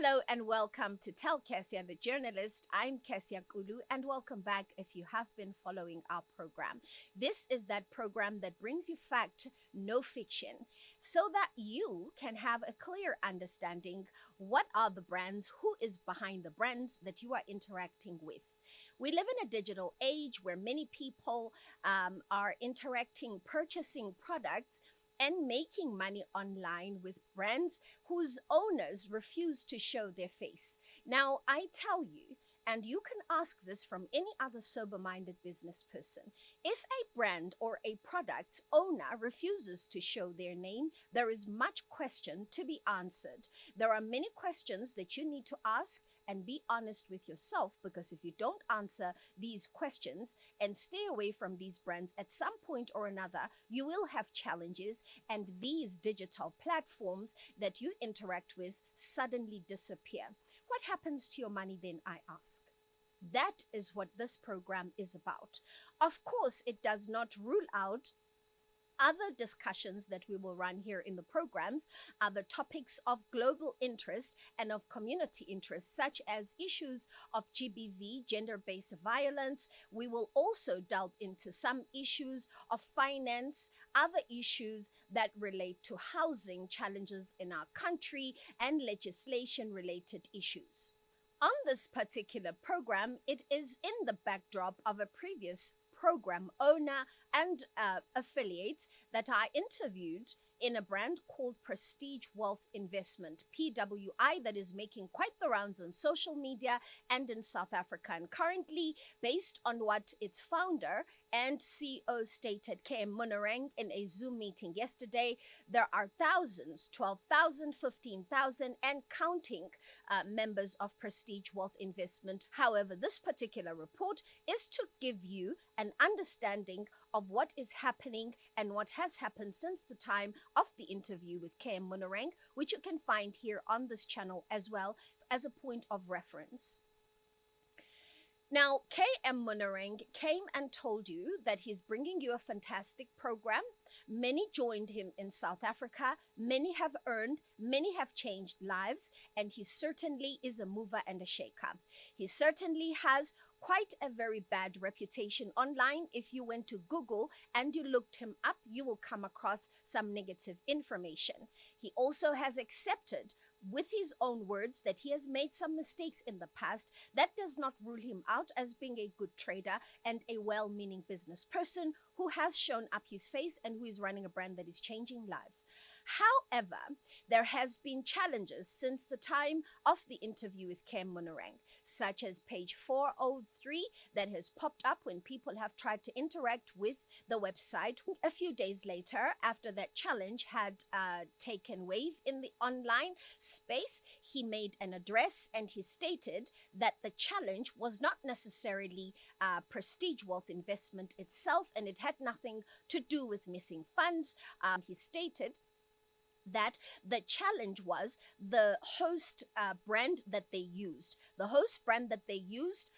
Hello and welcome to Tell Kesia, the journalist. I'm Kesia Kulu, and welcome back if you have been following our program. This is that program that brings you fact, no fiction, so that you can have a clear understanding what are the brands, who is behind the brands that you are interacting with. We live in a digital age where many people are interacting, purchasing products and making money online with brands whose owners refuse to show their face. Now, I tell you, and you can ask this from any other sober minded business person, if a brand or a product owner refuses to show their name, there is much question to be answered. There are many questions that you need to ask and be honest with yourself, because if you don't answer these questions and stay away from these brands, at some point or another, you will have challenges, and these digital platforms that you interact with suddenly disappear. What happens to your money then, I ask? That is what this program is about. Of course, it does not rule out other discussions that we will run here in the programs, are the topics of global interest and of community interest, such as issues of GBV, gender-based violence. We will also delve into some issues of finance, other issues that relate to housing challenges in our country, and legislation-related issues. On this particular program, it is in the backdrop of a previous program owner and affiliates that I interviewed in a brand called Prestige Wealth Investment, PWI, that is making quite the rounds on social media and in South Africa. And currently, based on what its founder and CEO stated, KM Munerang, in a Zoom meeting yesterday, there are thousands, 12,000, 15,000, and counting members of Prestige Wealth Investment. However, this particular report is to give you an understanding of what is happening and what has happened since the time of the interview with KM Munerang, which you can find here on this channel as well as a point of reference. Now, KM Munerang came and told you that he's bringing you a fantastic program. Many joined him in South Africa. Many have earned, many have changed lives, and he certainly is a mover and a shaker. He certainly has quite a very bad reputation online. If you went to Google and you looked him up, you will come across some negative information. He also has accepted, with his own words, that he has made some mistakes in the past. That does not rule him out as being a good trader and a well-meaning business person who has shown up his face and who is running a brand that is changing lives. However, there has been challenges since the time of the interview with KM Munerang, such as page 403 that has popped up when people have tried to interact with the website. A few days later, after that challenge had taken wave in the online space, he made an address and he stated that the challenge was not necessarily Prestige Wealth Investment itself, and it had nothing to do with missing funds. He stated that the challenge was the host brand that they used. The host brand that they used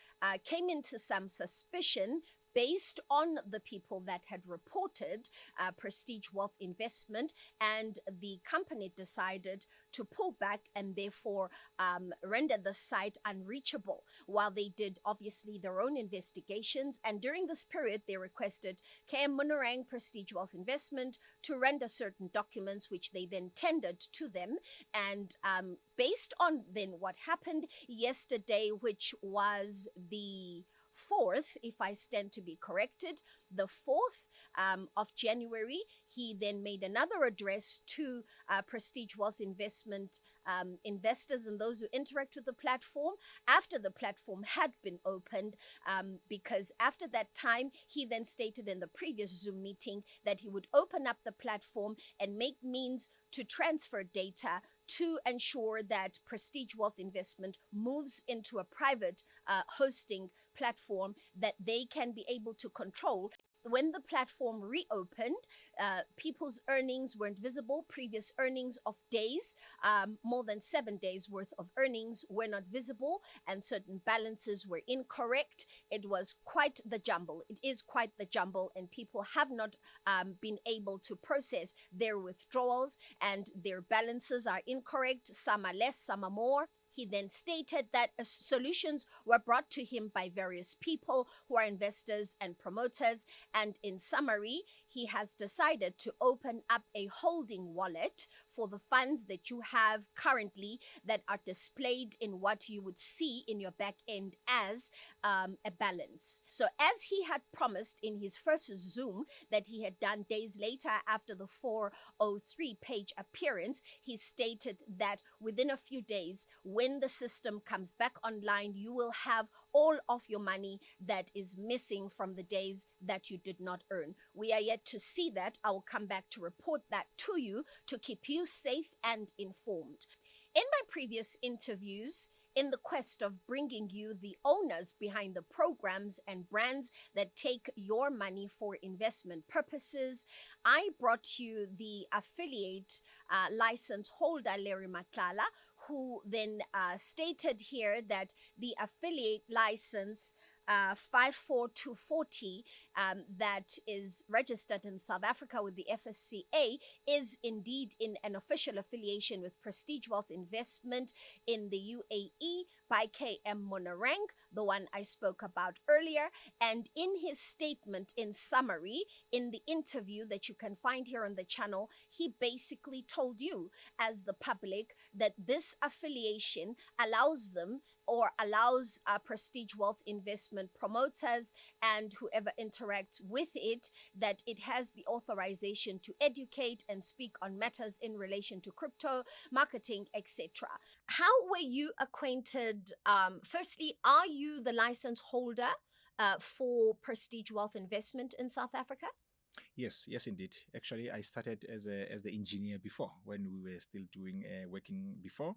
came into some suspicion based on the people that had reported Prestige Wealth Investment, and the company decided to pull back and therefore render the site unreachable while they did obviously their own investigations. And during this period, they requested KM Munerang, Prestige Wealth Investment, to render certain documents, which they then tendered to them. And based on then what happened yesterday, which was the 4th, if I stand to be corrected, the 4th of January, he then made another address to Prestige Wealth Investment investors and those who interact with the platform after the platform had been opened, because after that time, he then stated in the previous Zoom meeting that he would open up the platform and make means to transfer data to ensure that Prestige Wealth Investment moves into a private hosting platform that they can be able to control. When the platform reopened, people's earnings weren't visible. Previous earnings of days, more than 7 days worth of earnings, were not visible, and certain balances were incorrect. It was quite the jumble. It is quite the jumble, and people have not been able to process their withdrawals, and their balances are incorrect. Some are less, some are more. He then stated that solutions were brought to him by various people who are investors and promoters. And in summary, he has decided to open up a holding wallet for the funds that you have currently that are displayed in what you would see in your back end as a balance. So as he had promised in his first Zoom that he had done days later after the 403 page appearance, he stated that within a few days, when the system comes back online, you will have all of your money that is missing from the days that you did not earn. We are yet to see that. I will come back to report that to you to keep you safe and informed. In my previous interviews, in the quest of bringing you the owners behind the programs and brands that take your money for investment purposes, I brought you the affiliate license holder, Larry Matlala, who then stated here that the affiliate license 54240 that is registered in South Africa with the FSCA is indeed in an official affiliation with Prestige Wealth Investment in the UAE by KM Monarang, the one I spoke about earlier. And in his statement, in summary, in the interview that you can find here on the channel, he basically told you as the public that this affiliation allows them or allows Prestige Wealth Investment promoters and whoever interacts with it, that it has the authorization to educate and speak on matters in relation to crypto, marketing, etc. How were you acquainted? Firstly, are you the license holder for Prestige Wealth Investment in South Africa? Yes, indeed. Actually, I started as the engineer before, when we were still doing working before.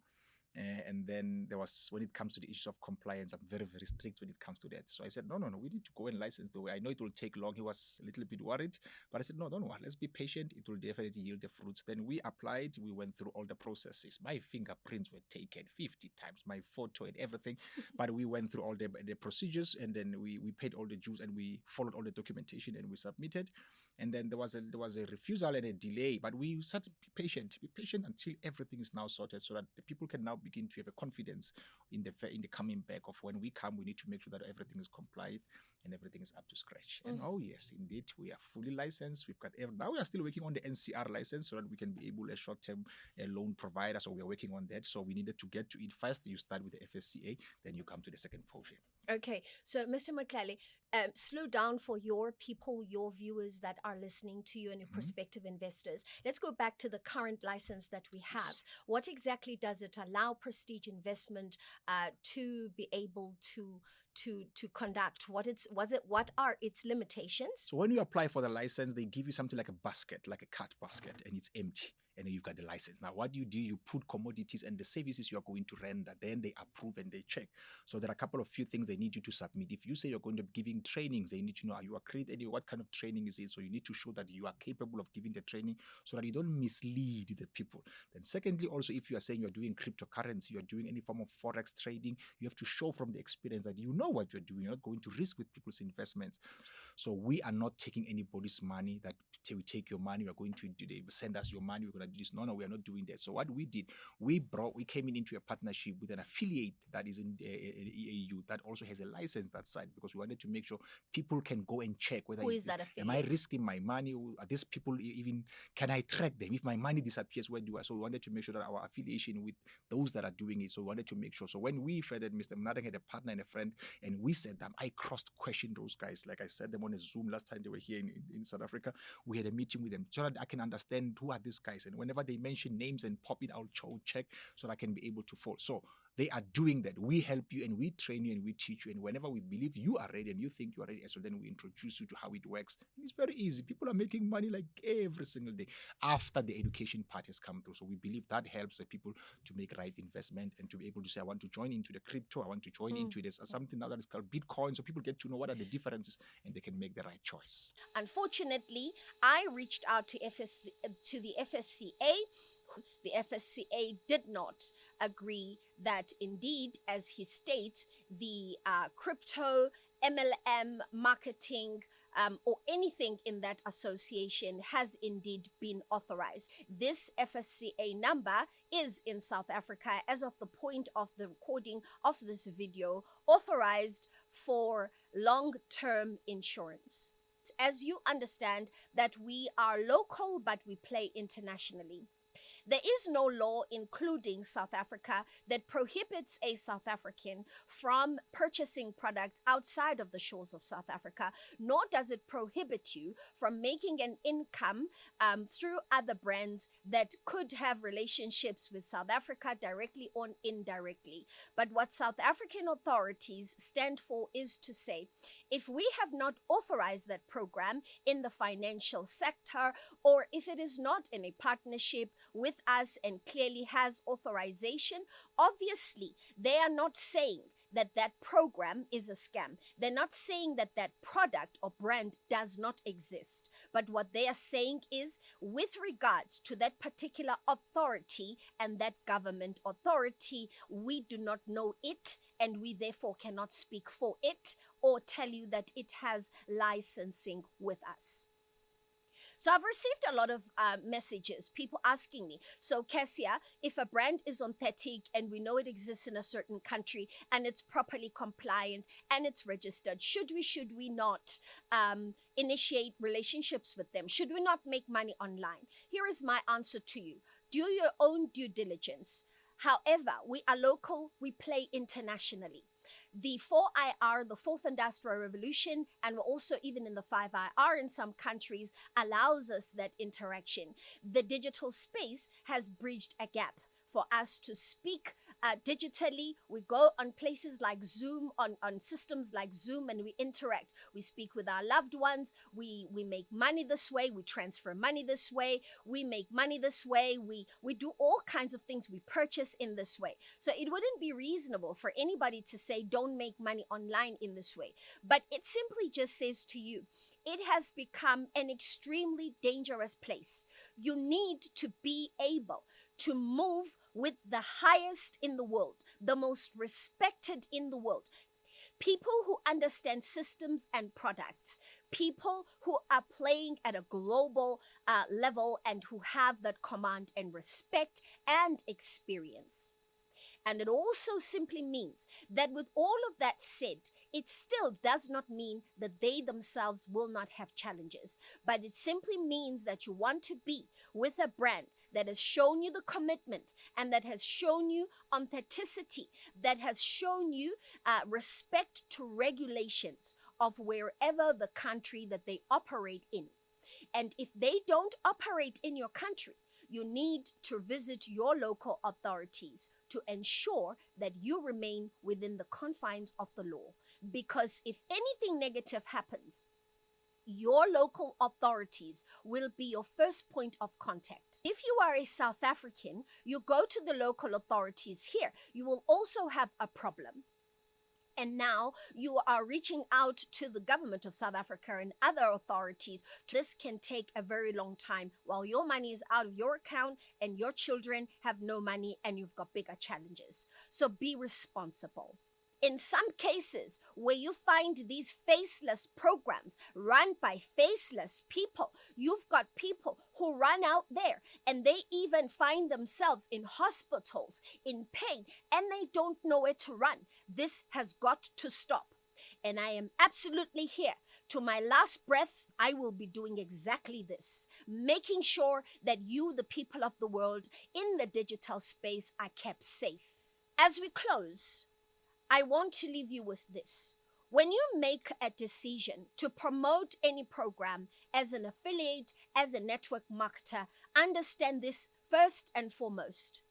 And then there was, when it comes to the issues of compliance, I'm very, very strict when it comes to that. So I said, no, we need to go and license the way. I know it will take long. He was a little bit worried, but I said, no, don't worry. Let's be patient. It will definitely yield the fruits. Then we applied. We went through all the processes. My fingerprints were taken 50 times, my photo and everything. But we went through all the procedures, and then we paid all the dues, and we followed all the documentation, and we submitted. And then there was a refusal and a delay, but we said, be patient until everything is now sorted, so that the people can now begin to have a confidence in the coming back of when we come. We need to make sure that everything is compliant and everything is up to scratch. And oh yes, indeed, we are fully licensed. We've got now we are still working on the NCR license so that we can be able a short-term loan provider. So we are working on that. So we needed to get to it first. You start with the FSCA, then you come to the second portion. Okay, so Mr. Matlala, slow down for your people, your viewers that are listening to you and your prospective investors. Let's go back to the current license that we have. Yes. What exactly does it allow Prestige Investment to be able to conduct? What are its limitations? So when you apply for the license, they give you something like a basket, like a cart basket, and it's empty. And then you've got the license. Now, what do? You put commodities and the services you are going to render. Then they approve and they check. So there are a couple of few things they need you to submit. If you say you're going to be giving trainings, they need to know, are you accredited? What kind of training is it? So you need to show that you are capable of giving the training so that you don't mislead the people. Then secondly, also, if you are saying you're doing cryptocurrency, you're doing any form of forex trading, you have to show from the experience that you know what you're doing. You're not going to risk with people's investments. So we are not taking anybody's money that we take your money, we're going to do, they send us your money, we're going to do this. No, we are not doing that. So what we did, we came into a partnership with an affiliate that is in the EU that also has a license that side, because we wanted to make sure people can go and check whether who is that affiliate? Am I risking my money? Are these people even, can I track them? If my money disappears, where do I? So we wanted to make sure that our affiliation with those that are doing it. So we wanted to make sure. So when we fed Mr. Mnadang had a partner and a friend, and we said them, I cross-questioned those guys. Like I said them on a Zoom last time they were here in South Africa. We had a meeting with them so that I can understand who are these guys. And whenever they mention names and pop it, I'll check so that I can be able to follow. So they are doing that. We help you and we train you and we teach you. And whenever we believe you are ready and you think you are ready, so then we introduce you to how it works. And it's very easy. People are making money like every single day after the education part has come through. So we believe that helps the people to make right investment and to be able to say, I want to join into the crypto. I want to join into this something now that is called Bitcoin. So people get to know what are the differences and they can make the right choice. Unfortunately, I reached out to the FSCA. The FSCA did not agree that indeed, as he states, the crypto, MLM, marketing, or anything in that association has indeed been authorized. This FSCA number is in South Africa, as of the point of the recording of this video, authorized for long-term insurance. As you understand that we are local, but we play internationally. There is no law, including South Africa, that prohibits a South African from purchasing products outside of the shores of South Africa, nor does it prohibit you from making an income through other brands that could have relationships with South Africa directly or indirectly. But what South African authorities stand for is to say, if we have not authorized that program in the financial sector, or if it is not in a partnership with us and clearly has authorization, obviously they are not saying that that program is a scam. They're not saying that that product or brand does not exist. But what they are saying is, with regards to that particular authority and that government authority, we do not know it, and we therefore cannot speak for it or tell you that it has licensing with us. So I've received a lot of messages, people asking me, so Kesia, if a brand is authentic and we know it exists in a certain country and it's properly compliant and it's registered, should we not initiate relationships with them? Should we not make money online? Here is my answer to you. Do your own due diligence. However, we are local, we play internationally. The 4IR, the Fourth Industrial Revolution, and we're also even in the 5IR in some countries, allows us that interaction. The digital space has bridged a gap for us to speak digitally. We go on places like Zoom, on systems like Zoom, and we interact. We speak with our loved ones. We make money this way. We transfer money this way. We make money this way. We do all kinds of things. We purchase in this way. So it wouldn't be reasonable for anybody to say, don't make money online in this way. But it simply just says to you, it has become an extremely dangerous place. You need to be able to move with the highest in the world, the most respected in the world. People who understand systems and products, people who are playing at a global level and who have that command and respect and experience. And it also simply means that with all of that said, it still does not mean that they themselves will not have challenges, but it simply means that you want to be with a brand that has shown you the commitment and that has shown you authenticity, that has shown you respect to regulations of wherever the country that they operate in. And if they don't operate in your country, you need to visit your local authorities to ensure that you remain within the confines of the law. Because if anything negative happens, your local authorities will be your first point of contact. If you are a South African, you go to the local authorities here. You will also have a problem. And now you are reaching out to the government of South Africa and other authorities. This can take a very long time while your money is out of your account and your children have no money and you've got bigger challenges. So be responsible. In some cases where you find these faceless programs run by faceless people, you've got people who run out there and they even find themselves in hospitals in pain and they don't know where to run. This has got to stop. And I am absolutely here. To my last breath, I will be doing exactly this, making sure that you, the people of the world in the digital space, are kept safe. As we close, I want to leave you with this. When you make a decision to promote any program as an affiliate, as a network marketer, understand this first and foremost.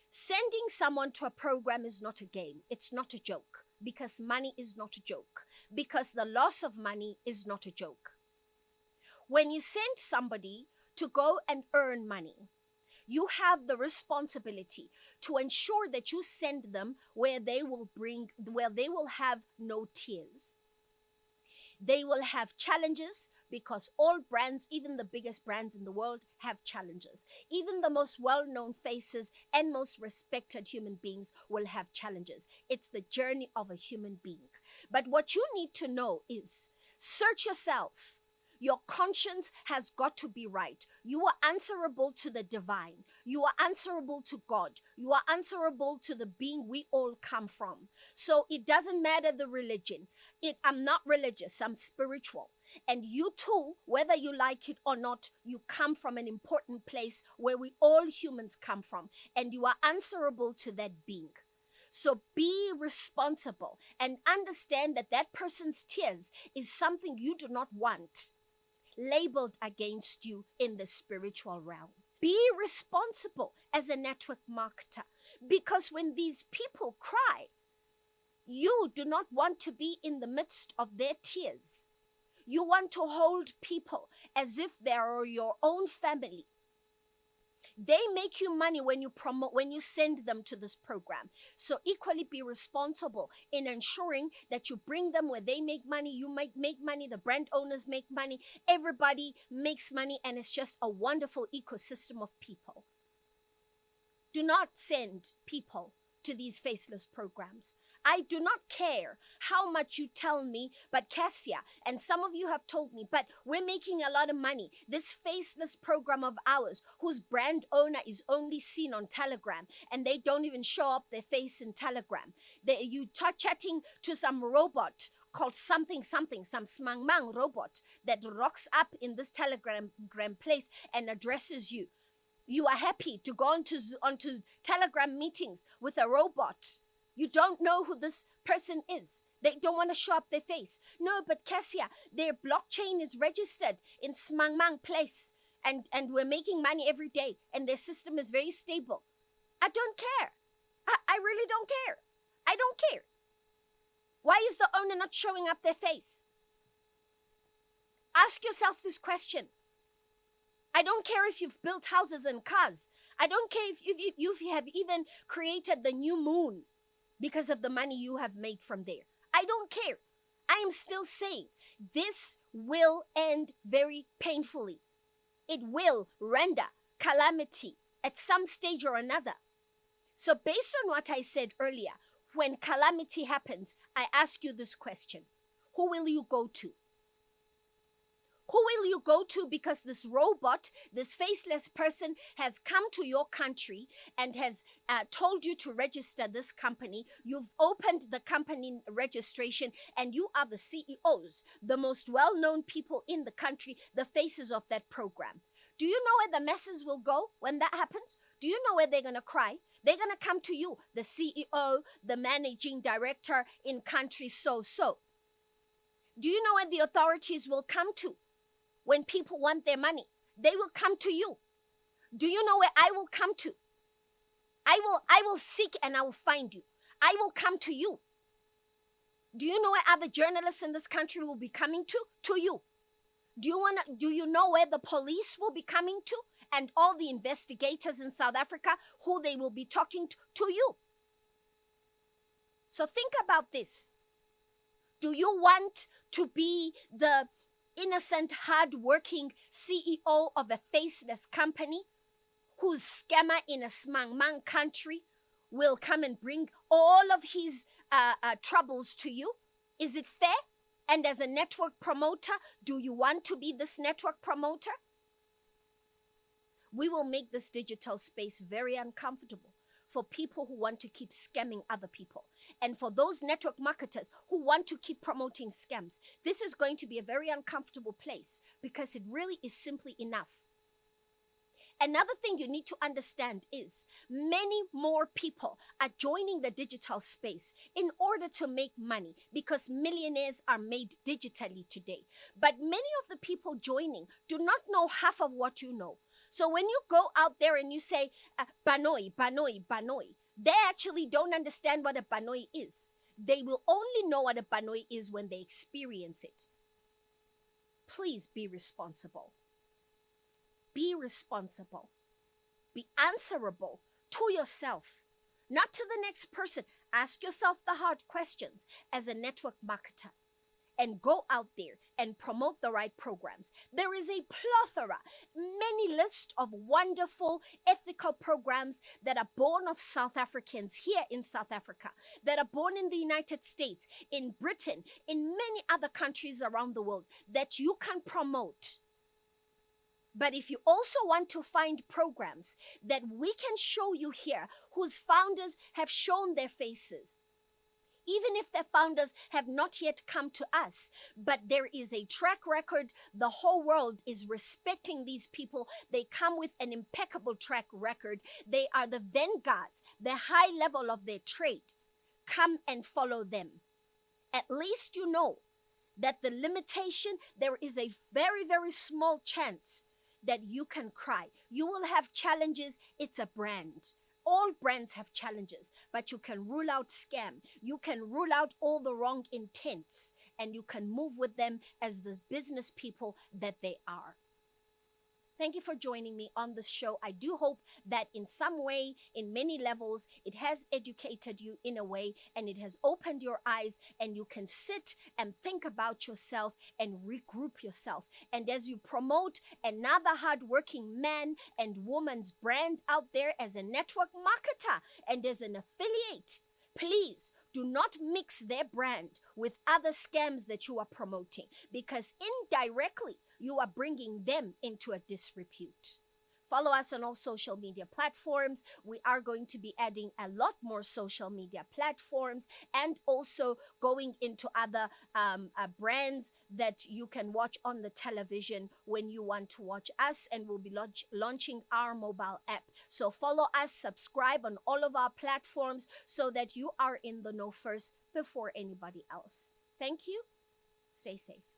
Sending someone to a program is not a game. It's not a joke, because money is not a joke, because the loss of money is not a joke. When you send somebody to go and earn money, you have the responsibility to ensure that you send them where they will have no tears. They will have challenges, because all brands, even the biggest brands in the world, have challenges. Even the most well-known faces and most respected human beings will have challenges. It's the journey of a human being. But what you need to know is, Search yourself. Your conscience has got to be right. You are answerable to the divine. You are answerable to God. You are answerable to the being we all come from. So it doesn't matter the religion. I'm not religious, I'm spiritual. And you too, whether you like it or not, you come from an important place where we all humans come from. And you are answerable to that being. So be responsible and understand that that person's tears is something you do not want labeled against you in the spiritual realm. Be responsible as a network marketer, because when these people cry, you do not want to be in the midst of their tears. You want to hold people as if they are your own family. They make you money when you send them to this program. So equally be responsible in ensuring that you bring them where they make money, you make money, the brand owners make money, everybody makes money, and it's just a wonderful ecosystem of people. Do not send people to these faceless programs. I do not care how much you tell me, but Kesia, and some of you have told me, but we're making a lot of money. This faceless program of ours, whose brand owner is only seen on Telegram, and they don't even show up their face in Telegram. You start chatting to some robot called something, some smangmang robot that rocks up in this Telegram place and addresses you. You are happy to go onto Telegram meetings with a robot. You don't know who this person is. They don't want to show up their face. No, but Kesia, their blockchain is registered in Smangmang place. And we're making money every day. And their system is very stable. I don't care. I really don't care. I don't care. Why is the owner not showing up their face? Ask yourself this question. I don't care if you've built houses and cars. I don't care if you have even created the new moon because of the money you have made from there. I don't care. I am still saying this will end very painfully. It will render calamity at some stage or another. So based on what I said earlier, when calamity happens, I ask you this question. Who will you go to? Who will you go to? Because this robot, this faceless person has come to your country and has told you to register this company. You've opened the company registration and you are the CEOs, the most well-known people in the country, the faces of that program. Do you know where the masses will go when that happens? Do you know where they're going to cry? They're going to come to you, the CEO, the managing director in country so-so. Do you know where the authorities will come to? When people want their money, they will come to you. Do you know where I will come to? I will seek and I will find you. I will come to you. Do you know where other journalists in this country will be coming to? To you. Do you know where the police will be coming to? And all the investigators in South Africa, who they will be talking to you. So think about this. Do you want to be the innocent, hard-working CEO of a faceless company whose scammer in a smangmang country will come and bring all of his troubles to you? Is it fair? And as a network promoter, do you want to be this network promoter? We will make this digital space very uncomfortable for people who want to keep scamming other people. And for those network marketers who want to keep promoting scams, this is going to be a very uncomfortable place because it really is simply enough. Another thing you need to understand is many more people are joining the digital space in order to make money because millionaires are made digitally today. But many of the people joining do not know half of what you know. So when you go out there and you say, Banoi, Banoi, Banoi, they actually don't understand what a Banoi is. They will only know what a Banoi is when they experience it. Please be responsible. Be responsible. Be answerable to yourself, not to the next person. Ask yourself the hard questions as a network marketer. and go out there and promote the right programs. There is a plethora, many list of wonderful ethical programs that are born of South Africans here in South Africa, that are born in the United States, in Britain, in many other countries around the world that you can promote. But if you also want to find programs that we can show you here, whose founders have shown their faces, even if their founders have not yet come to us, but there is a track record, the whole world is respecting these people. They come with an impeccable track record. They are the vanguards, the high level of their trade. Come and follow them. At least you know that the limitation, there is a very, very small chance that you can cry. You will have challenges. It's a brand. All brands have challenges, but you can rule out scam. You can rule out all the wrong intents, and you can move with them as the business people that they are. Thank you for joining me on this show. I do hope that in some way, in many levels, it has educated you in a way, and it has opened your eyes, and you can sit and think about yourself and regroup yourself. And as you promote another hardworking man and woman's brand out there as a network marketer and as an affiliate, please do not mix their brand with other scams that you are promoting, because indirectly you are bringing them into a disrepute. Follow us on all social media platforms. We are going to be adding a lot more social media platforms, and also going into other brands that you can watch on the television when you want to watch us, and we'll be launching our mobile app. So follow us, subscribe on all of our platforms so that you are in the know first before anybody else. Thank you. Stay safe.